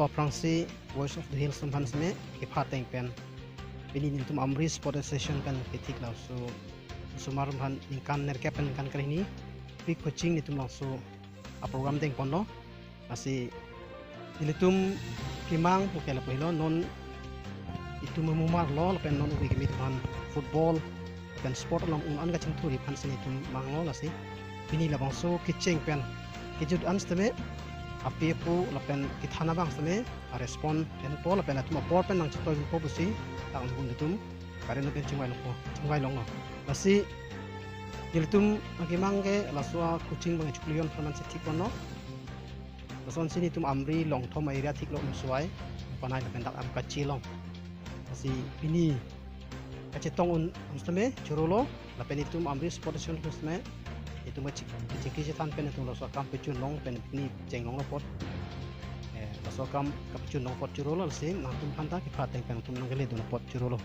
lo aprangsi Voice of the Hills tumhan sme iphateng pen pinin intum amri sport session kan ketik lau so sumar han ingkan nerkepen kan kali free coaching nitum langsung a program deng pono asi ilitum kimang pukela pohilo non itu memumar lo pen non ubi kimi tuhan football dan sport lang an gacing turi pan sini tum manglo lasi pini la bangso kiceng pen kijud ansteme api pu lapen kithana bang seme a respond en po lapen atum apor pen nang chitoi po busi tang bun tum karen pen chungwai long no lasi ilitum agimang ke laswa kucing bang chuklion faman se tik no lason sini tum amri long thom area tik lo umsuai panai lapen dak am kachilong lasi pini kacetong un umstame churolo lapen itum amri sport session usme itu macam ciki tan pen itu loso kam pecun long pen ni ceng long pot loso kam kapecun long pot curolo sih nantum hanta ki prateng pen tum nanggele do pot curolo